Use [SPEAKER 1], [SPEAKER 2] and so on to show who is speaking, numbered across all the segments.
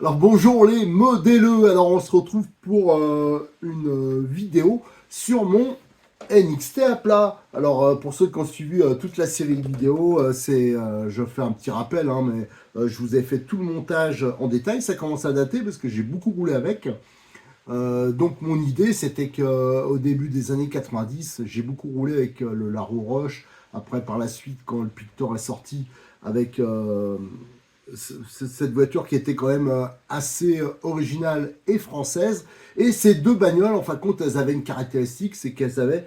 [SPEAKER 1] Alors bonjour les modéleux, alors on se retrouve pour une vidéo sur mon NXT à plat. Alors pour ceux qui ont suivi toute la série de vidéos, je fais un petit rappel, hein, mais je vous ai fait tout le montage en détail, ça commence à dater parce que j'ai beaucoup roulé avec. Donc mon idée c'était qu'au début des années 90, j'ai beaucoup roulé avec le Laro Roche, après par la suite quand le Pictor est sorti avec cette voiture qui était quand même assez originale et française. Et ces deux bagnoles, en fin de compte, elles avaient une caractéristique, c'est qu'elles avaient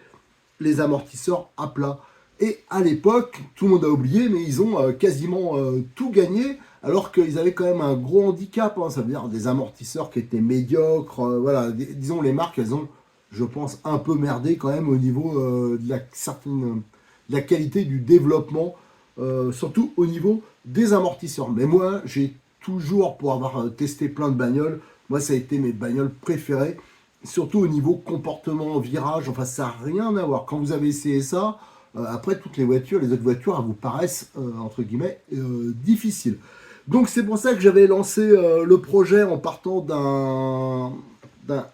[SPEAKER 1] les amortisseurs à plat. Et à l'époque, tout le monde a oublié, mais ils ont quasiment tout gagné, alors qu'ils avaient quand même un gros handicap, hein, ça veut dire des amortisseurs qui étaient médiocres. Voilà, disons les marques, elles ont, je pense, un peu merdé quand même au niveau de la qualité du développement, surtout au niveau des amortisseurs. Mais moi, j'ai toujours, pour avoir testé plein de bagnoles, moi, ça a été mes bagnoles préférées, surtout au niveau comportement, virage, enfin, ça n'a rien à voir. Quand vous avez essayé ça, après, toutes les voitures, les autres voitures, elles vous paraissent, entre guillemets, difficiles. Donc, c'est pour ça que j'avais lancé le projet en partant d'un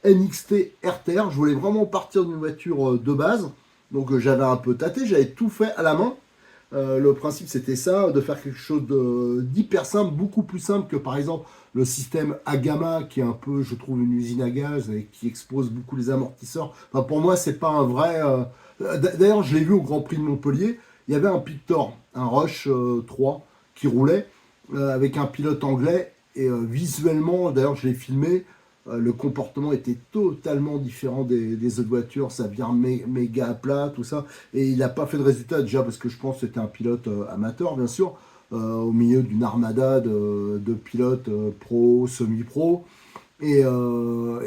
[SPEAKER 1] NXT RTR. Je voulais vraiment partir d'une voiture de base. Donc, j'avais un peu tâté, j'avais tout fait à la main. Le principe c'était ça, de faire quelque chose d'hyper simple, beaucoup plus simple que par exemple le système Agama qui est un peu, je trouve, une usine à gaz et qui expose beaucoup les amortisseurs. Enfin, pour moi, c'est pas un vrai. D'ailleurs, je l'ai vu au Grand Prix de Montpellier, il y avait un Pictor, un Rush 3 qui roulait avec un pilote anglais et visuellement, d'ailleurs, je l'ai filmé. Le comportement était totalement différent des autres voitures, ça vient méga à plat, tout ça. Et il n'a pas fait de résultat déjà parce que je pense que c'était un pilote amateur, bien sûr, au milieu d'une armada de pilotes pro, semi-pro. Et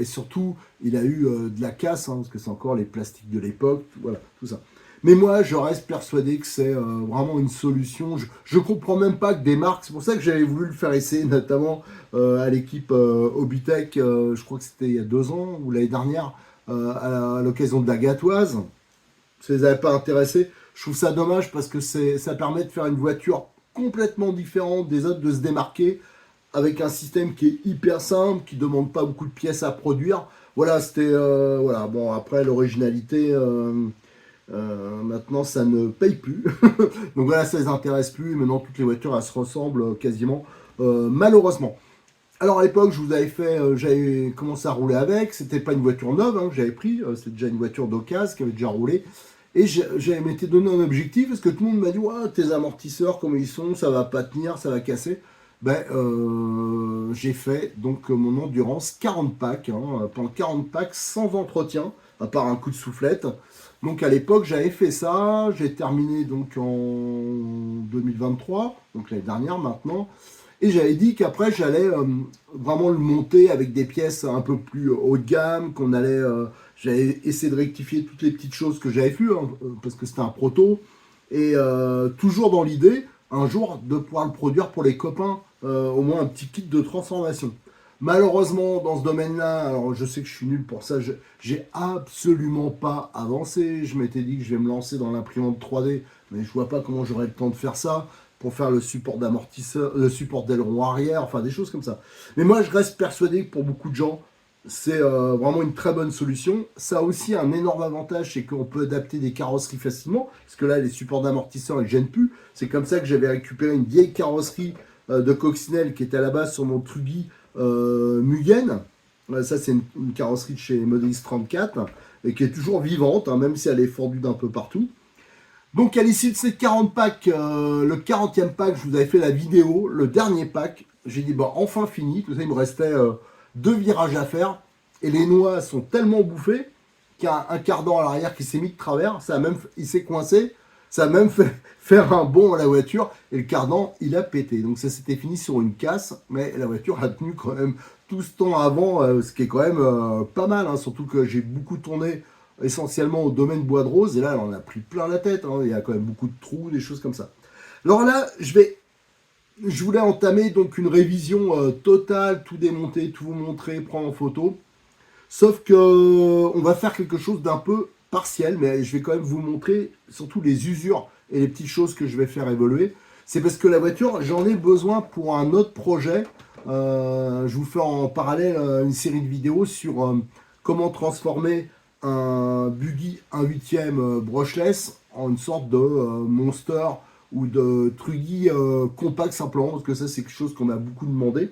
[SPEAKER 1] surtout, il a eu de la casse, hein, parce que c'est encore les plastiques de l'époque, voilà, tout ça. Mais moi, je reste persuadé que c'est vraiment une solution. Je comprends même pas que des marques, c'est pour ça que j'avais voulu le faire essayer, notamment à l'équipe Obitech, je crois que c'était il y a 2 ans ou l'année dernière, à l'occasion de la Gatoise. Ça les avait pas intéressés. Je trouve ça dommage parce que ça permet de faire une voiture complètement différente des autres, de se démarquer avec un système qui est hyper simple, qui demande pas beaucoup de pièces à produire. Voilà, c'était voilà. Bon, après l'originalité, maintenant ça ne paye plus. Donc voilà, ça les intéresse plus. Maintenant toutes les voitures elles se ressemblent quasiment, malheureusement. Alors à l'époque, je vous avais fait, j'avais commencé à rouler avec. C'était pas une voiture neuve hein, que j'avais pris, c'était déjà une voiture d'occasion qui avait déjà roulé. Et j'avais m'étais donné un objectif parce que tout le monde m'a dit ouais, tes amortisseurs comme ils sont, ça va pas tenir, ça va casser. Ben, j'ai fait donc mon endurance 40 packs, hein, pendant 40 packs sans entretien, à part un coup de soufflette. Donc à l'époque j'avais fait ça, j'ai terminé donc en 2023, donc l'année dernière maintenant, et j'avais dit qu'après j'allais vraiment le monter avec des pièces un peu plus haut de gamme, j'avais essayé de rectifier toutes les petites choses que j'avais vues, hein, parce que c'était un proto, et toujours dans l'idée un jour de pouvoir le produire pour les copains, au moins un petit kit de transformation. Malheureusement, dans ce domaine-là, alors je sais que je suis nul pour ça, j'ai absolument pas avancé. Je m'étais dit que je vais me lancer dans l'imprimante 3D, mais je vois pas comment j'aurai le temps de faire ça pour faire le support d'amortisseur, le support d'aileron arrière, enfin des choses comme ça. Mais moi, je reste persuadé que pour beaucoup de gens, c'est vraiment une très bonne solution. Ça a aussi un énorme avantage, c'est qu'on peut adapter des carrosseries facilement, parce que là, les supports d'amortisseurs, ils ne gênent plus. C'est comme ça que j'avais récupéré une vieille carrosserie de coccinelle qui était à la base sur mon Trugy Mugen. Ça, c'est une carrosserie de chez Modelis 34 et qui est toujours vivante, hein, même si elle est fendue d'un peu partout. Donc, à l'issue de ces 40 packs, le 40e pack, je vous avais fait la vidéo, le dernier pack, j'ai dit, bon, enfin fini. Tout ça, il me restait 2 virages à faire. Et les noix sont tellement bouffées qu'il y a un cardan à l'arrière qui s'est mis de travers. Il s'est coincé. Ça a même fait faire un bond à la voiture. Et le cardan, il a pété. Donc ça s'était fini sur une casse. Mais la voiture a tenu quand même tout ce temps avant. Ce qui est quand même pas mal, hein, surtout que j'ai beaucoup tourné essentiellement au domaine bois de rose. Et là, elle en a pris plein la tête, hein. Il y a quand même beaucoup de trous, des choses comme ça. Alors là, je voulais entamer donc une révision totale, tout démonter, tout vous montrer, prendre en photo. Sauf que on va faire quelque chose d'un peu partiel, mais je vais quand même vous montrer surtout les usures et les petites choses que je vais faire évoluer. C'est parce que la voiture, j'en ai besoin pour un autre projet Je vous fais en parallèle une série de vidéos sur comment transformer un buggy 1/8 brushless en une sorte de monster ou de truggy compact simplement, parce que ça c'est quelque chose qu'on m'a beaucoup demandé.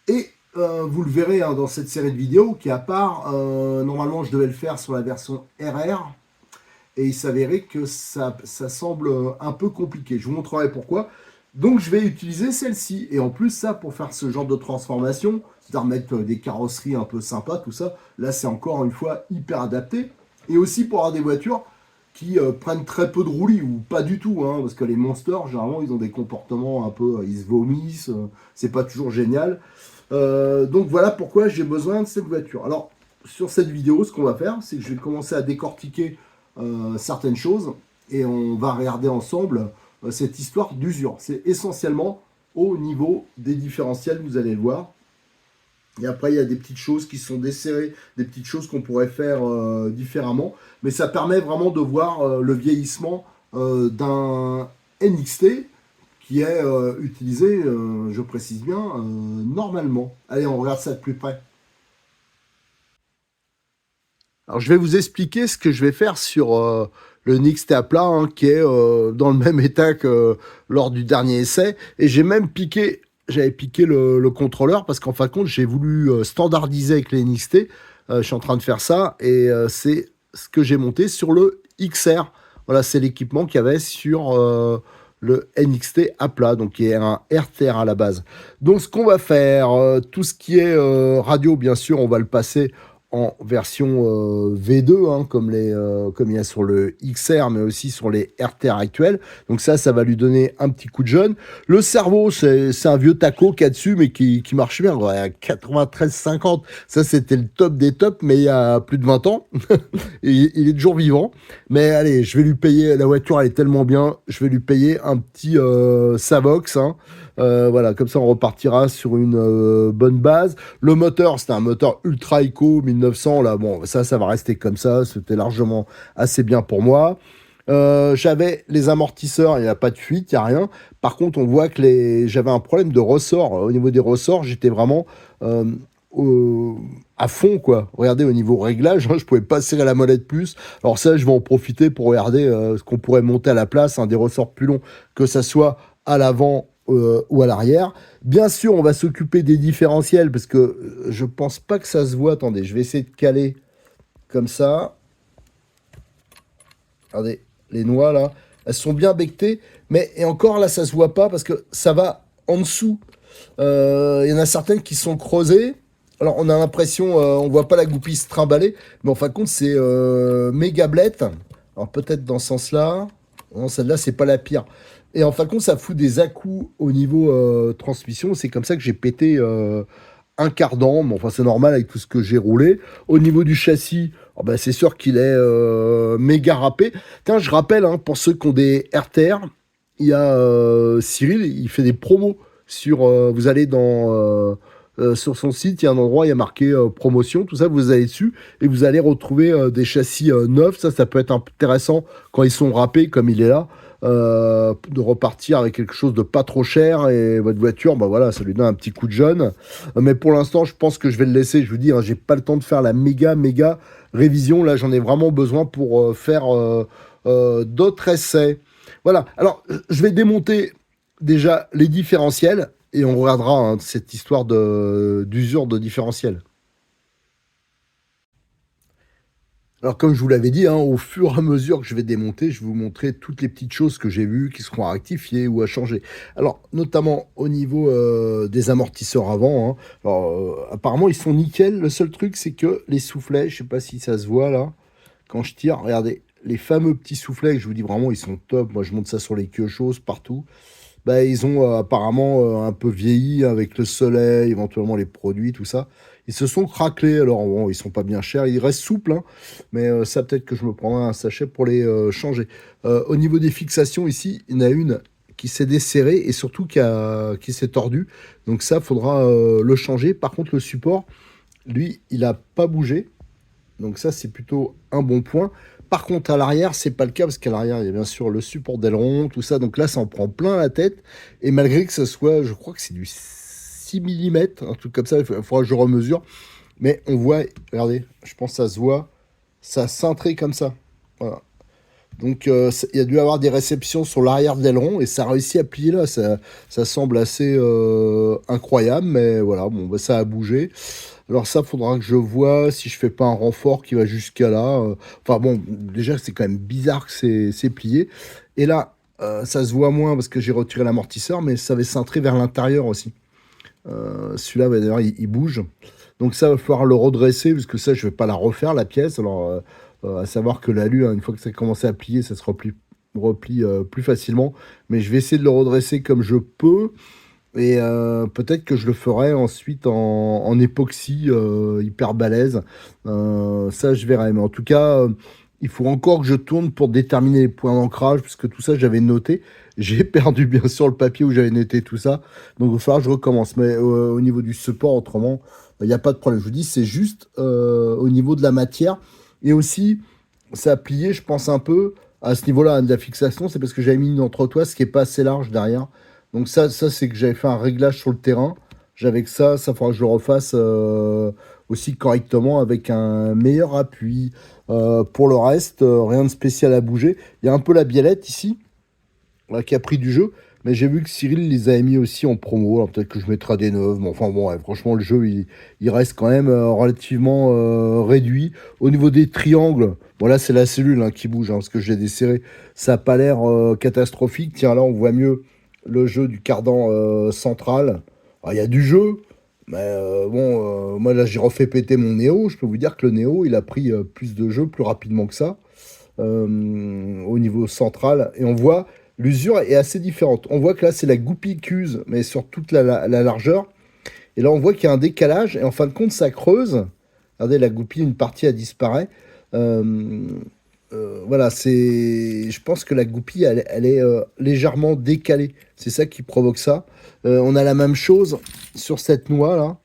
[SPEAKER 1] Et vous le verrez hein, dans cette série de vidéos qui à part, normalement je devais le faire sur la version RR, et il s'avérait que ça semble un peu compliqué. Je vous montrerai pourquoi. Donc je vais utiliser celle-ci. Et en plus, ça, pour faire ce genre de transformation, c'est-à-dire mettre des carrosseries un peu sympas, tout ça, là c'est encore une fois hyper adapté. Et aussi pour avoir des voitures qui prennent très peu de roulis, ou pas du tout, hein, parce que les monsters, généralement, ils ont des comportements un peu, ils se vomissent, c'est pas toujours génial. Donc voilà pourquoi j'ai besoin de cette voiture. Alors, sur cette vidéo, ce qu'on va faire, c'est que je vais commencer à décortiquer certaines choses, et on va regarder ensemble cette histoire d'usure. C'est essentiellement au niveau des différentiels, vous allez le voir. Et après, il y a des petites choses qui sont desserrées, des petites choses qu'on pourrait faire différemment. Mais ça permet vraiment de voir le vieillissement d'un NXT qui est utilisé, je précise bien, normalement. Allez, on regarde ça de plus près. Alors, je vais vous expliquer ce que je vais faire sur le NXT à plat, hein, qui est dans le même état que lors du dernier essai. Et j'ai même piqué, j'avais piqué le contrôleur parce qu'en fin de compte, j'ai voulu standardiser avec les NXT. Je suis en train de faire ça et c'est ce que j'ai monté sur le XR. Voilà, c'est l'équipement qu'il y avait sur le NXT à plat, donc qui est un RTR à la base. Donc, ce qu'on va faire, tout ce qui est radio, bien sûr, on va le passer en version V2, hein, comme il y a sur le XR, mais aussi sur les RTR actuels. Donc ça va lui donner un petit coup de jeune. Le cerveau, c'est un vieux taco qu'il y a dessus, mais qui marche bien. Ouais, à 93,50, ça c'était le top des tops, mais il y a plus de 20 ans. Il est toujours vivant. Mais allez, je vais lui payer, la voiture elle est tellement bien, je vais lui payer un petit Savox, hein. Voilà, comme ça on repartira sur une bonne base. Le moteur, c'était un moteur Ultra Eco 1900. Là, bon, ça va rester comme ça. C'était largement assez bien pour moi. J'avais les amortisseurs, il n'y a pas de fuite, il n'y a rien. Par contre, on voit que j'avais un problème de ressort. Au niveau des ressorts, j'étais vraiment à fond, quoi. Regardez, au niveau réglage, hein, je pouvais pas serrer la molette plus. Alors ça, je vais en profiter pour regarder ce qu'on pourrait monter à la place, hein, des ressorts plus longs, que ça soit à l'avant ou à l'arrière. Bien sûr, on va s'occuper des différentiels parce que je pense pas que ça se voit. Attendez, je vais essayer de caler comme ça. Regardez, les noix là, elles sont bien bectées, mais et encore là, ça se voit pas parce que ça va en dessous. Il y en a certaines qui sont creusées. Alors, on a l'impression, on voit pas la goupille se trimballer, mais en fin de compte, c'est méga blette. Alors, peut-être dans ce sens-là. Non, celle-là, c'est pas la pire. Et en fin de compte, ça fout des à-coups au niveau transmission. C'est comme ça que j'ai pété un cardan. Mais enfin, c'est normal avec tout ce que j'ai roulé. Au niveau du châssis, oh ben, c'est sûr qu'il est méga râpé. Tiens, je rappelle, hein, pour ceux qui ont des RTR, il y a Cyril, il fait des promos sur. Vous allez sur son site, il y a un endroit, il y a marqué promotion, tout ça, vous allez dessus et vous allez retrouver des châssis neufs. Ça peut être intéressant quand ils sont râpés comme il est là. De repartir avec quelque chose de pas trop cher et votre voiture, bah voilà, ça lui donne un petit coup de jeune. Mais pour l'instant, je pense que je vais le laisser. Je vous dis, hein, j'ai pas le temps de faire la méga révision. Là, j'en ai vraiment besoin pour faire d'autres essais. Voilà. Alors, je vais démonter déjà les différentiels et on regardera hein, cette histoire d'usure de différentiel. Alors, comme je vous l'avais dit, hein, au fur et à mesure que je vais démonter, je vais vous montrer toutes les petites choses que j'ai vues qui seront à rectifier ou à changer. Alors, notamment au niveau des amortisseurs avant. Hein. Alors, apparemment, ils sont nickel. Le seul truc, c'est que les soufflets, je sais pas si ça se voit là, quand je tire, regardez, les fameux petits soufflets que je vous dis vraiment, ils sont top. Moi, je monte ça sur les choses partout. Bah, ils ont apparemment un peu vieilli avec le soleil, éventuellement les produits, tout ça. Ils se sont craquelés, alors bon, ils sont pas bien chers, ils restent souples, hein, mais ça peut-être que je me prendrai un sachet pour les changer. Au niveau des fixations ici, il y en a une qui s'est desserrée et surtout qui s'est tordue. Donc ça, faudra le changer. Par contre, le support, lui, il n'a pas bougé. Donc ça, c'est plutôt un bon point. Par contre, à l'arrière, c'est pas le cas, parce qu'à l'arrière, il y a bien sûr le support d'aileron, tout ça. Donc là, ça en prend plein la tête. Et malgré que ce soit, je crois que c'est du 6 millimètres, un truc comme ça, il faudra que je remesure. Mais on voit, regardez, je pense que ça se voit, ça cintré comme ça. Voilà. Donc il y a dû avoir des réceptions sur l'arrière de l'aileron et ça a réussi à plier là. Ça semble assez incroyable, mais voilà, bon, bah, ça a bougé. Alors ça, faudra que je vois si je fais pas un renfort qui va jusqu'à là. Enfin bon, déjà c'est quand même bizarre que c'est plié. Et là, ça se voit moins parce que j'ai retiré l'amortisseur, mais ça va cintrer vers l'intérieur aussi. Celui-là, bah, d'ailleurs, il bouge. Donc ça va falloir le redresser, parce que ça, je vais pas la refaire, la pièce. Alors, à savoir que l'alu, hein, une fois que ça a commencé à plier, ça se replie plus facilement. Mais je vais essayer de le redresser comme je peux. Et peut-être que je le ferai ensuite en époxy hyper balèze. Ça, je verrai. Mais en tout cas, il faut encore que je tourne pour déterminer les points d'ancrage, puisque tout ça, j'avais noté. J'ai perdu bien sûr le papier où j'avais noté tout ça. Donc, il va falloir que je recommence. Mais au niveau du support, autrement, il n'y a pas de problème. Je vous dis, c'est juste au niveau de la matière. Et aussi, ça a plié, je pense, un peu à ce niveau-là de la fixation. C'est parce que j'avais mis une entretoise qui n'est pas assez large derrière. Donc ça c'est que j'avais fait un réglage sur le terrain. J'avais que ça faudra que je le refasse aussi correctement avec un meilleur appui. Pour le reste, rien de spécial à bouger. Il y a un peu la biellette ici, là, qui a pris du jeu. Mais j'ai vu que Cyril les a mis aussi en promo. Alors peut-être que je mettrai des neuves. Mais enfin bon, ouais, franchement, le jeu, il reste quand même relativement réduit. Au niveau des triangles, voilà, c'est la cellule hein, qui bouge, hein, parce que je l'ai desserré. Ça n'a pas l'air catastrophique. Tiens, là, on voit mieux le jeu du cardan central. Alors, il y a du jeu, mais bon, moi là j'ai refait péter mon Néo. Je peux vous dire que le Néo il a pris plus de jeu plus rapidement que ça au niveau central. Et on voit l'usure est assez différente. On voit que là c'est la goupille qu'use, mais sur toute la largeur. Et là on voit qu'il y a un décalage et en fin de compte ça creuse. Regardez la goupille, une partie a disparu. Euh, voilà, je pense que la goupille, elle est légèrement décalée. C'est ça qui provoque ça. On a la même chose sur cette noix là,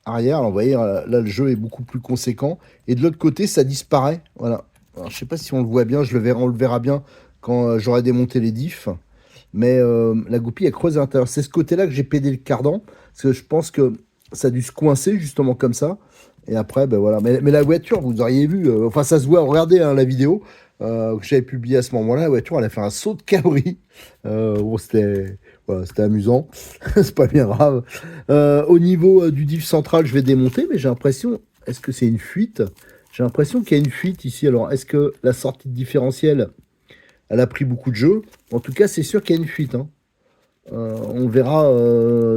[SPEAKER 1] arrière. Alors, vous voyez, là, le jeu est beaucoup plus conséquent. Et de l'autre côté, ça disparaît. Voilà. Alors, je sais pas si on le voit bien. On le verra bien quand j'aurai démonté les diffs. Mais la goupille, elle creuse à l'intérieur. C'est ce côté-là que j'ai pédé le cardan. Parce que je pense que ça a dû se coincer justement comme ça. Et après, ben voilà. Mais la voiture, vous auriez vu, enfin ça se voit, regardez hein, la vidéo que j'avais publiée à ce moment-là, la voiture, elle a fait un saut de cabri. Bon, voilà, c'était amusant, c'est pas bien grave. Au niveau du diff central, je vais démonter, mais j'ai l'impression, est-ce que c'est une fuite? J'ai l'impression qu'il y a une fuite ici. Alors, est-ce que la sortie de différentiel, elle a pris beaucoup de jeu? En tout cas, c'est sûr qu'il y a une fuite, hein. On verra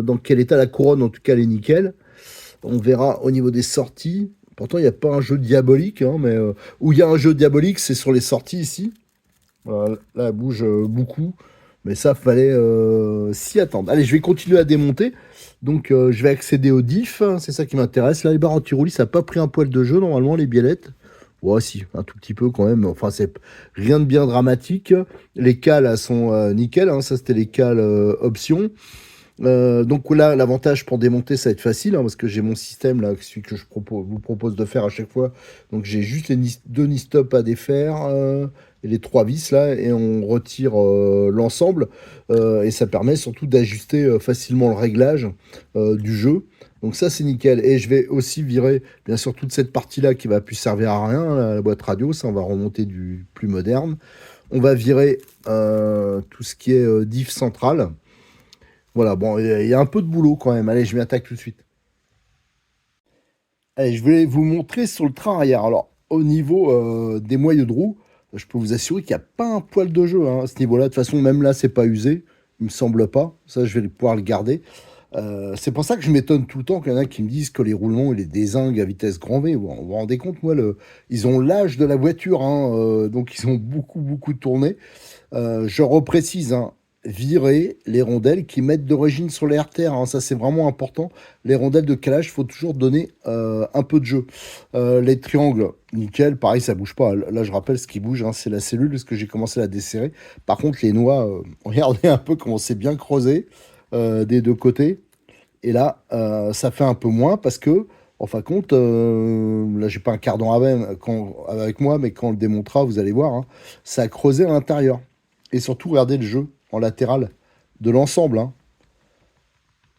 [SPEAKER 1] dans quel état la couronne, en tout cas, elle est nickel. On verra au niveau des sorties. Pourtant, il n'y a pas un jeu diabolique, hein, mais où il y a un jeu diabolique, c'est sur les sorties ici. Voilà, là, elle bouge beaucoup. Mais ça, fallait s'y attendre. Allez, je vais continuer à démonter. Donc, je vais accéder au diff. Hein, c'est ça qui m'intéresse. Là, les barres anti-roulis, ça n'a pas pris un poil de jeu, normalement, les biellettes. Ouais, si, un tout petit peu quand même. Enfin, c'est rien de bien dramatique. Les cales, elles sont nickel. Hein, ça, c'était les cales options. Donc là, l'avantage pour démonter, ça va être facile, hein, parce que j'ai mon système, là, celui que vous propose de faire à chaque fois. Donc j'ai juste les deux ni-stop à défaire, et les trois vis, là, et on retire l'ensemble. Et ça permet surtout d'ajuster facilement le réglage du jeu. Donc ça, c'est nickel. Et je vais aussi virer, bien sûr, toute cette partie-là qui va plus servir à rien, la boîte radio. Ça, on va remonter du plus moderne. On va virer tout ce qui est diff central. Voilà, bon, il y a un peu de boulot quand même. Allez, je m'y attaque tout de suite. Allez, je vais vous montrer sur le train arrière. Alors, au niveau des moyeux de roue, je peux vous assurer qu'il n'y a pas un poil de jeu hein, à ce niveau-là. De toute façon, même là, c'est pas usé. Il me semble pas. Ça, je vais pouvoir le garder. C'est pour ça que je m'étonne tout le temps qu'il y en a qui me disent que les roulements et les dézinguent à vitesse grand V. Vous vous rendez compte, moi, ils ont l'âge de la voiture, hein, donc ils ont beaucoup tourné. Je reprécise, hein, virer les rondelles qui mettent d'origine sur les artères. Hein, ça, c'est vraiment important. Les rondelles de calage, il faut toujours donner un peu de jeu. Les triangles, nickel. Pareil, ça bouge pas. Là, je rappelle, ce qui bouge, hein, c'est la cellule, parce que j'ai commencé à la desserrer. Par contre, les noix, regardez un peu comment c'est bien creusé des deux côtés. Et là, ça fait un peu moins parce que, en fin de compte, là, j'ai pas un cardan avec moi, mais quand on le démontera, vous allez voir, hein, ça a creusé à l'intérieur. Et surtout, regardez le jeu en latéral de l'ensemble. Hein.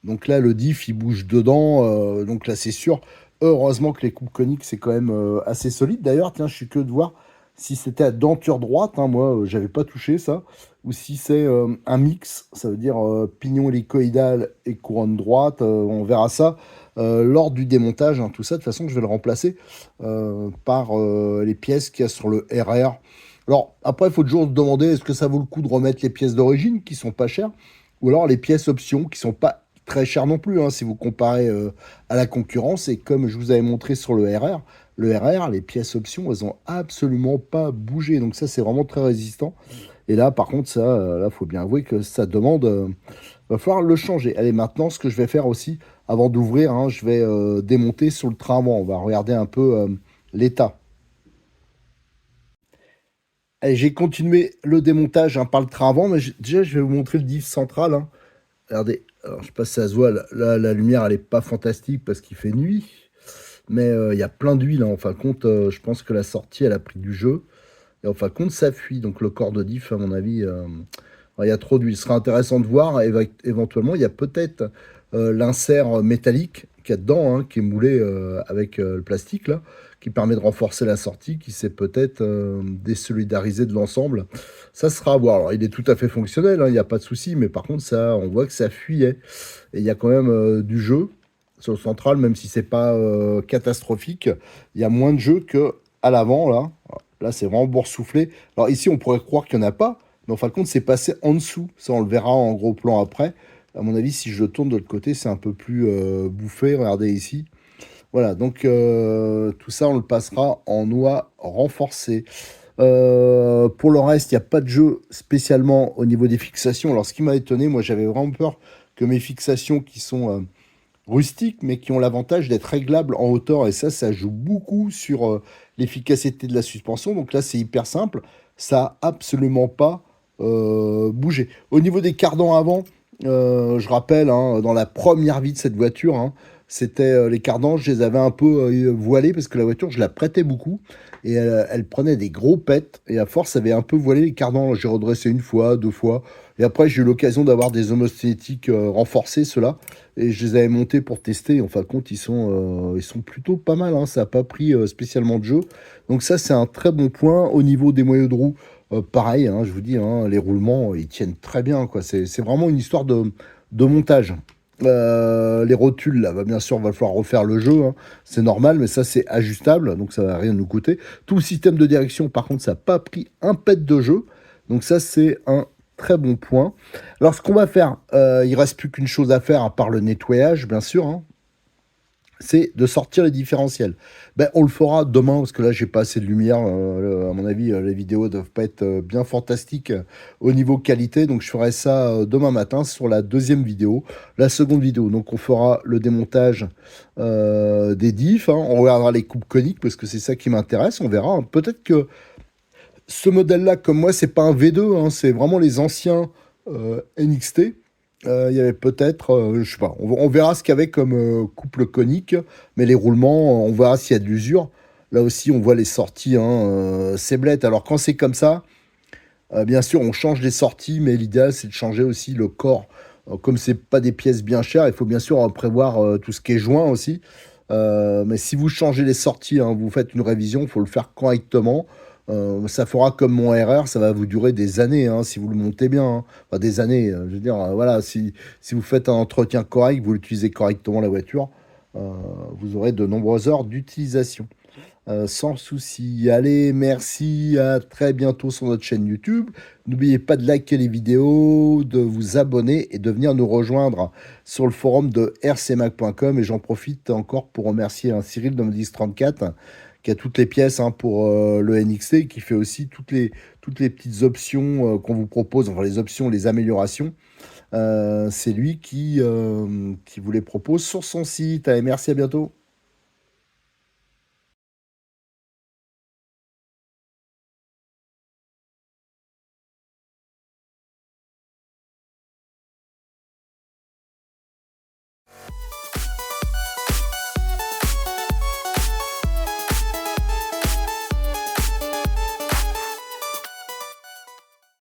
[SPEAKER 1] Donc là, le diff, il bouge dedans. Donc là, c'est sûr. Heureusement que les coupes coniques, c'est quand même assez solide. D'ailleurs, tiens, je suis que de voir si c'était à denture droite. Hein, moi, j'avais pas touché ça. Ou si c'est un mix. Ça veut dire pignon hélicoïdal et couronne droite. On verra ça lors du démontage. Hein, tout ça, de toute façon, je vais le remplacer par les pièces qu'il y a sur le RR. Alors, après, il faut toujours se demander est-ce que ça vaut le coup de remettre les pièces d'origine qui sont pas chères ou alors les pièces options qui sont pas très chères non plus, hein, si vous comparez à la concurrence. Et comme je vous avais montré sur le RR, les pièces options, elles ont absolument pas bougé. Donc ça, c'est vraiment très résistant. Et là, par contre, ça, là, faut bien avouer que ça demande, va falloir le changer. Allez, maintenant, ce que je vais faire aussi, avant d'ouvrir, hein, je vais démonter sur le train avant. On va regarder un peu l'état. Allez, j'ai continué le démontage hein, par le train avant, mais déjà, je vais vous montrer le diff central. Hein. Regardez, alors, je sais pas si ça se voit, là, la lumière, elle est pas fantastique parce qu'il fait nuit. Mais il y a plein d'huile, hein. En fin de compte, je pense que la sortie, elle a pris du jeu. Et en fin de compte, ça fuit. Donc le corps de diff, à mon avis, il y a trop d'huile. Ce sera intéressant de voir. Éventuellement, il y a peut-être l'insert métallique qu'il y a dedans, hein, qui est moulé avec le plastique, là, qui permet de renforcer la sortie, qui s'est peut-être désolidarisé de l'ensemble. Ça sera à voir. Alors, il est tout à fait fonctionnel, hein, il n'y a pas de souci, mais par contre, ça, on voit que ça fuyait. Et il y a quand même du jeu sur le central, même si c'est pas catastrophique. Il y a moins de jeu que à l'avant, là. Là, c'est vraiment boursouflé. Alors ici, on pourrait croire qu'il n'y en a pas, mais en fin de compte, c'est passé en dessous. Ça, on le verra en gros plan après. À mon avis, si je le tourne de l'autre côté, c'est un peu plus bouffé. Regardez ici. Voilà, donc tout ça, on le passera en noix renforcée. Pour le reste, il n'y a pas de jeu spécialement au niveau des fixations. Alors, ce qui m'a étonné, moi, j'avais vraiment peur que mes fixations qui sont rustiques, mais qui ont l'avantage d'être réglables en hauteur. Et ça joue beaucoup sur l'efficacité de la suspension. Donc là, c'est hyper simple. Ça n'a absolument pas bougé. Au niveau des cardans avant, je rappelle, hein, dans la première vie de cette voiture, hein, c'était les cardans, je les avais un peu voilés parce que la voiture, je la prêtais beaucoup et elle prenait des gros pets et à force, ça avait un peu voilé les cardans. J'ai redressé une fois, deux fois et après, j'ai eu l'occasion d'avoir des homostétiques renforcés, ceux-là, et je les avais montés pour tester. En fin de compte, ils sont plutôt pas mal, hein, ça n'a pas pris spécialement de jeu. Donc ça, c'est un très bon point. Au niveau des moyeux de roue, pareil, hein, je vous dis, hein, les roulements, ils tiennent très bien, quoi. C'est vraiment une histoire de montage. Les rotules, là, bien sûr, va falloir refaire le jeu, hein. C'est normal, mais ça, c'est ajustable, donc ça va rien nous coûter. Tout le système de direction, par contre, ça n'a pas pris un pet de jeu. Donc ça, c'est un très bon point. Alors, ce qu'on va faire, il reste plus qu'une chose à faire, à part le nettoyage, bien sûr, hein, c'est de sortir les différentiels. Ben, on le fera demain, parce que là, j'ai pas assez de lumière. À mon avis, les vidéos doivent pas être bien fantastiques au niveau qualité. Donc, je ferai ça demain matin sur la deuxième vidéo. La seconde vidéo, donc, on fera le démontage des diffs. Hein. On regardera les coupes coniques, parce que c'est ça qui m'intéresse. On verra. Hein. Peut-être que ce modèle-là, comme moi, c'est pas un V2. Hein, c'est vraiment les anciens NXT. Il y avait peut-être, je sais pas, on verra ce qu'il y avait comme couple conique, mais les roulements, on verra s'il y a de l'usure. Là aussi, on voit les sorties, hein, c'est blette. Alors quand c'est comme ça, bien sûr, on change les sorties, mais l'idéal, c'est de changer aussi le corps. Comme c'est pas des pièces bien chères, il faut bien sûr prévoir tout ce qui est joint aussi. Mais si vous changez les sorties, hein, vous faites une révision, il faut le faire correctement. Ça fera comme mon RR, ça va vous durer des années, hein, si vous le montez bien. Hein. Enfin, des années, je veux dire, voilà, si vous faites un entretien correct, vous l'utilisez correctement la voiture, vous aurez de nombreuses heures d'utilisation. Sans souci. Allez, merci, à très bientôt sur notre chaîne YouTube. N'oubliez pas de liker les vidéos, de vous abonner et de venir nous rejoindre sur le forum de rcmac.com. Et j'en profite encore pour remercier Cyril de Modix34 qui a toutes les pièces hein, pour le NXT, qui fait aussi toutes les petites options qu'on vous propose, enfin les options, les améliorations. C'est lui qui vous les propose sur son site. Allez, merci, à bientôt.